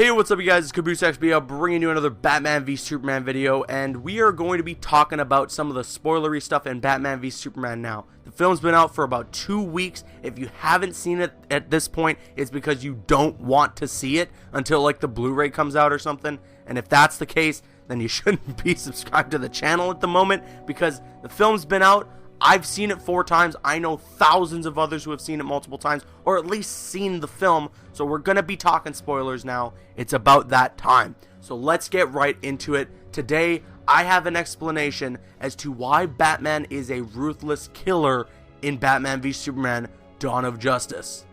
Hey, what's up you guys, it's Caboose XB, bringing you another Batman v Superman video, and we are going to be talking about some of the spoilery stuff in Batman v Superman now. The film's been out for about 2 weeks. If you haven't seen it at this point, it's because you don't want to see it until like the Blu-ray comes out or something, and if that's the case, then you shouldn't be subscribed to the channel at the moment, because the film's been out. I've seen it 4 times. I know thousands of others who have seen it multiple times, or at least seen the film, so we're going to be talking spoilers now. It's about that time. So let's get right into it. Today, I have an explanation as to why Batman is a ruthless killer in Batman v Superman: Dawn of Justice.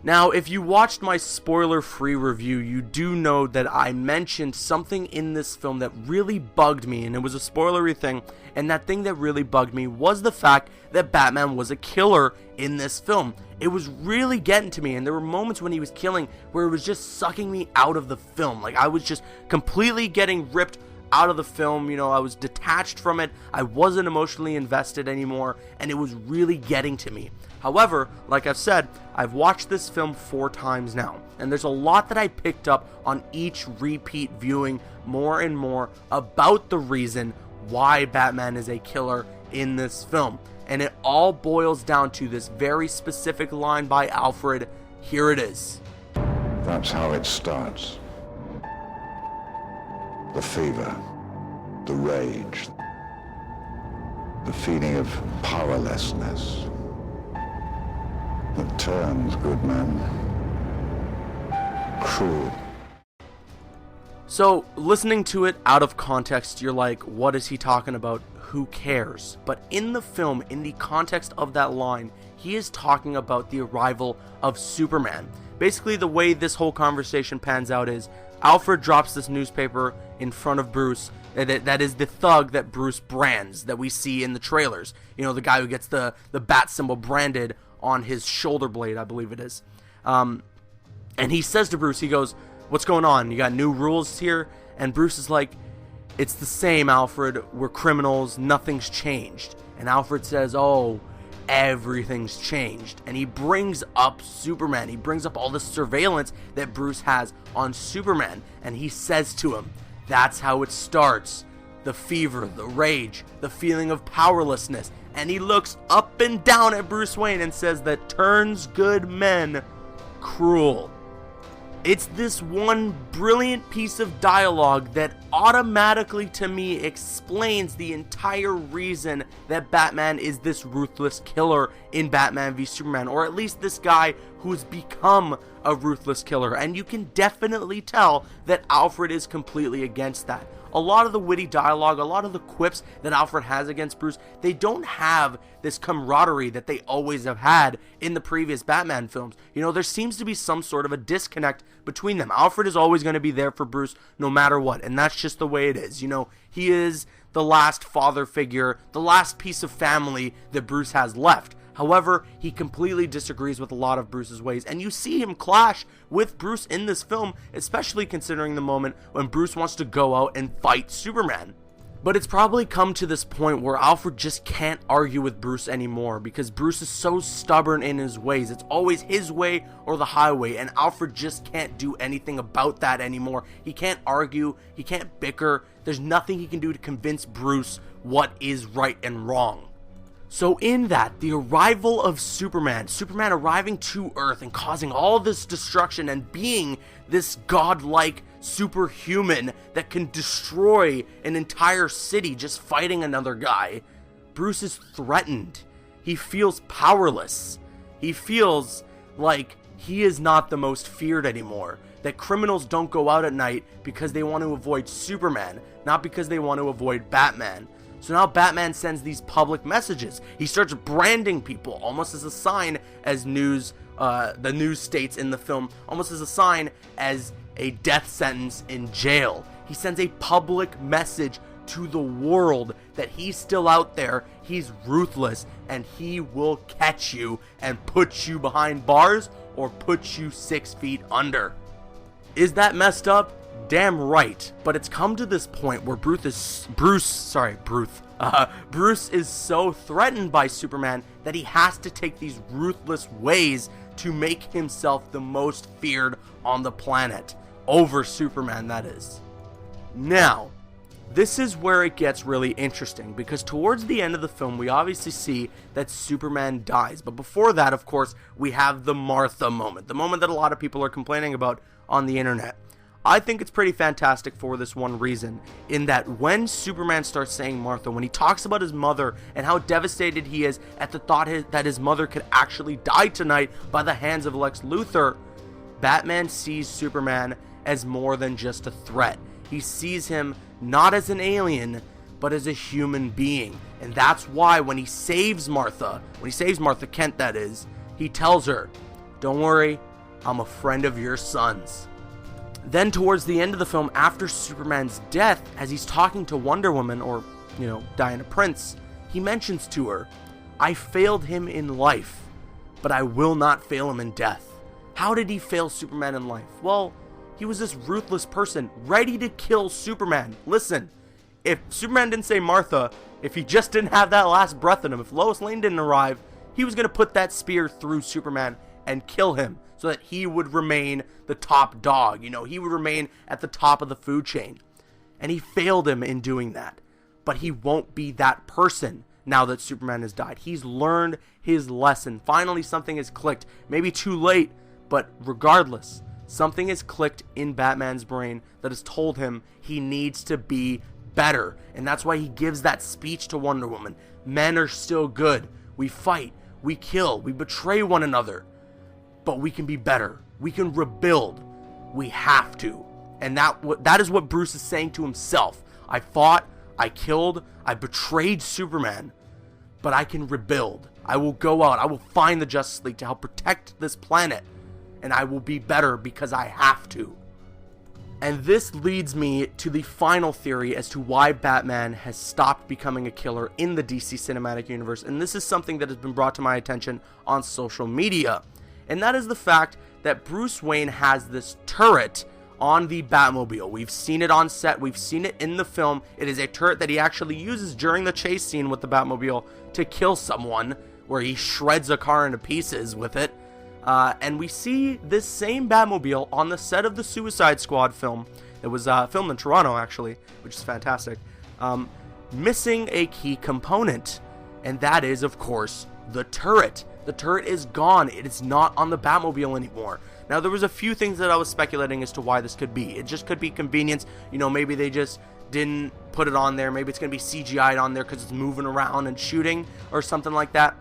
Now, if you watched my spoiler-free review, you do know that I mentioned something in this film that really bugged me, and it was a spoilery thing, and that thing that really bugged me was the fact that Batman was a killer in this film. It was really getting to me, and there were moments when he was killing where it was just sucking me out of the film. Like, I was just completely getting ripped out of the film, you know, I was detached from it, I wasn't emotionally invested anymore, and it was really getting to me. However, like I've said, I've watched this film 4 times now, and there's a lot that I picked up on each repeat viewing more and more about the reason why Batman is a killer in this film. And it all boils down to this very specific line by Alfred. Here it is. That's how it starts. The fever, the rage, the feeling of powerlessness that turns good men cruel. So, listening to it out of context, you're like, what is he talking about? Who cares? But in the film, in the context of that line, he is talking about the arrival of Superman. Basically, the way this whole conversation pans out is Alfred drops this newspaper in front of Bruce. That is the thug that Bruce brands, that we see in the trailers. You know, the guy who gets the bat symbol branded on his shoulder blade, I believe it is. And he says to Bruce, he goes, "What's going on? You got new rules here?" And Bruce is like, "It's the same, Alfred. We're criminals. Nothing's changed." And Alfred says, "Oh, everything's changed." And he brings up Superman. He brings up all the surveillance that Bruce has on Superman. And he says to him, that's how it starts. The fever, the rage, the feeling of powerlessness. And he looks up and down at Bruce Wayne and says that turns good men cruel. It's this one brilliant piece of dialogue that automatically, to me, explains the entire reason that Batman is this ruthless killer in Batman v Superman, or at least this guy who's become a ruthless killer, and you can definitely tell that Alfred is completely against that. A lot of the witty dialogue, a lot of the quips that Alfred has against Bruce, they don't have this camaraderie that they always have had in the previous Batman films. You know, there seems to be some sort of a disconnect between them. Alfred is always going to be there for Bruce no matter what, and that's just the way it is. You know, he is the last father figure, the last piece of family that Bruce has left. However, he completely disagrees with a lot of Bruce's ways, and you see him clash with Bruce in this film, especially considering the moment when Bruce wants to go out and fight Superman. But it's probably come to this point where Alfred just can't argue with Bruce anymore, because Bruce is so stubborn in his ways. It's always his way or the highway, and Alfred just can't do anything about that anymore. He can't argue, he can't bicker, there's nothing he can do to convince Bruce what is right and wrong. So in that, the arrival of Superman arriving to Earth and causing all this destruction and being this godlike superhuman that can destroy an entire city just fighting another guy, Bruce is threatened. He feels powerless. He feels like he is not the most feared anymore. That criminals don't go out at night because they want to avoid Superman, not because they want to avoid Batman. So now Batman sends these public messages. He starts branding people almost as a sign, as the news states in the film, almost as a sign as a death sentence in jail. He sends a public message to the world that he's still out there, he's ruthless, and he will catch you and put you behind bars or put you 6 feet under. Is that messed up? Damn right, but it's come to this point where Bruce is so threatened by Superman that he has to take these ruthless ways to make himself the most feared on the planet. over Superman, that is. Now, this is where it gets really interesting, because towards the end of the film, we obviously see that Superman dies. But before that, of course, we have the Martha moment, the moment that a lot of people are complaining about on the internet. I think it's pretty fantastic for this one reason, in that when Superman starts saying Martha, when he talks about his mother and how devastated he is at the thought that his mother could actually die tonight by the hands of Lex Luthor, Batman sees Superman as more than just a threat. He sees him not as an alien, but as a human being. And that's why when he saves Martha Kent that is, he tells her, "Don't worry, I'm a friend of your son's." Then towards the end of the film, after Superman's death, as he's talking to Wonder Woman, or, Diana Prince, he mentions to her, "I failed him in life, but I will not fail him in death." How did he fail Superman in life? Well, he was this ruthless person, ready to kill Superman. Listen, if Superman didn't say Martha, if he just didn't have that last breath in him, if Lois Lane didn't arrive, he was going to put that spear through Superman and kill him, so that he would remain the top dog. He would remain at the top of the food chain. And he failed him in doing that. But he won't be that person now that Superman has died. He's learned his lesson. Finally, something has clicked. Maybe too late, but regardless, something has clicked in Batman's brain that has told him he needs to be better. And that's why he gives that speech to Wonder Woman. Men are still good. We fight. We kill. We betray one another. But we can be better. We can rebuild. We have to. And that is what Bruce is saying to himself. I fought, I killed, I betrayed Superman, but I can rebuild. I will go out, I will find the Justice League to help protect this planet, and I will be better because I have to. And this leads me to the final theory as to why Batman has stopped becoming a killer in the DC Cinematic Universe, and this is something that has been brought to my attention on social media. And that is the fact that Bruce Wayne has this turret on the Batmobile. We've seen it on set. We've seen it in the film. It is a turret that he actually uses during the chase scene with the Batmobile to kill someone, where he shreds a car into pieces with it. And we see this same Batmobile on the set of the Suicide Squad film. It was filmed in Toronto, actually, which is fantastic. Missing a key component. And that is, of course, the turret. The turret is gone. It is not on the Batmobile anymore. Now, there was a few things that I was speculating as to why this could be. It just could be convenience. Maybe they just didn't put it on there. Maybe it's going to be CGI'd on there because it's moving around and shooting or something like that.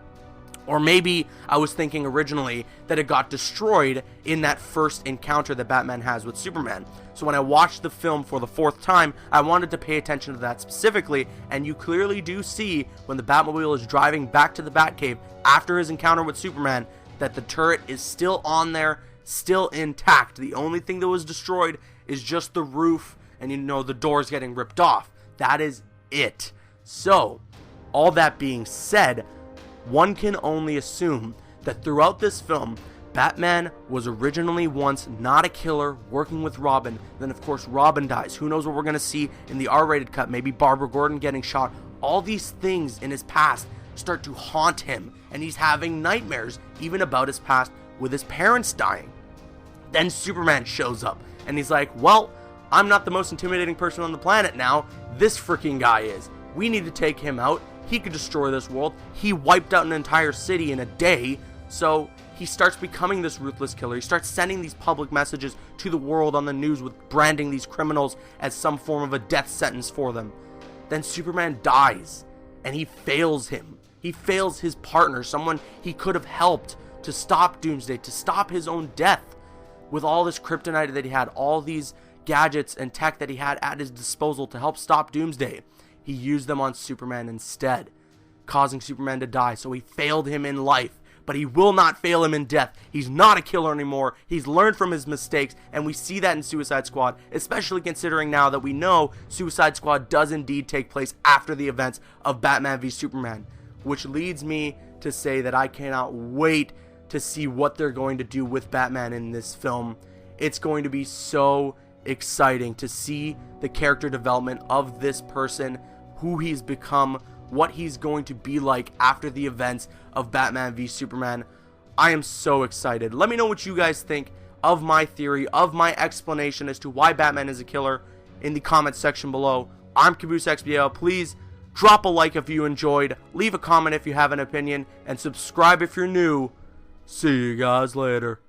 Or maybe I was thinking originally that it got destroyed in that first encounter that Batman has with Superman. So when I watched the film for the fourth time, I wanted to pay attention to that specifically, and you clearly do see when the Batmobile is driving back to the Batcave after his encounter with Superman that the turret is still on there, still intact. The only thing that was destroyed is just the roof and the doors getting ripped off. That is it. So, all that being said, one can only assume that throughout this film, Batman was originally once not a killer working with Robin. Then, of course, Robin dies. Who knows what we're going to see in the R-rated cut? Maybe Barbara Gordon getting shot. All these things in his past start to haunt him, and he's having nightmares even about his past with his parents dying. Then Superman shows up, and he's like, well, I'm not the most intimidating person on the planet now. This freaking guy is. We need to take him out. He could destroy this world. He wiped out an entire city in a day. So he starts becoming this ruthless killer. He starts sending these public messages to the world on the news with branding these criminals as some form of a death sentence for them. Then Superman dies, and he fails him. He fails his partner, someone he could have helped to stop Doomsday, to stop his own death. With all this kryptonite that he had, all these gadgets and tech that he had at his disposal to help stop Doomsday, he used them on Superman instead, causing Superman to die. So he failed him in life, but he will not fail him in death. He's not a killer anymore. He's learned from his mistakes, and we see that in Suicide Squad, especially considering now that we know Suicide Squad does indeed take place after the events of Batman v Superman, which leads me to say that I cannot wait to see what they're going to do with Batman in this film. It's going to be so exciting to see the character development of this person, who he's become, what he's going to be like after the events of Batman v Superman. I am so excited. Let me know what you guys think of my theory, of my explanation as to why Batman is a killer in the comments section below. I'm Caboose XBL. Please drop a like if you enjoyed, leave a comment if you have an opinion, and subscribe if you're new. See you guys later.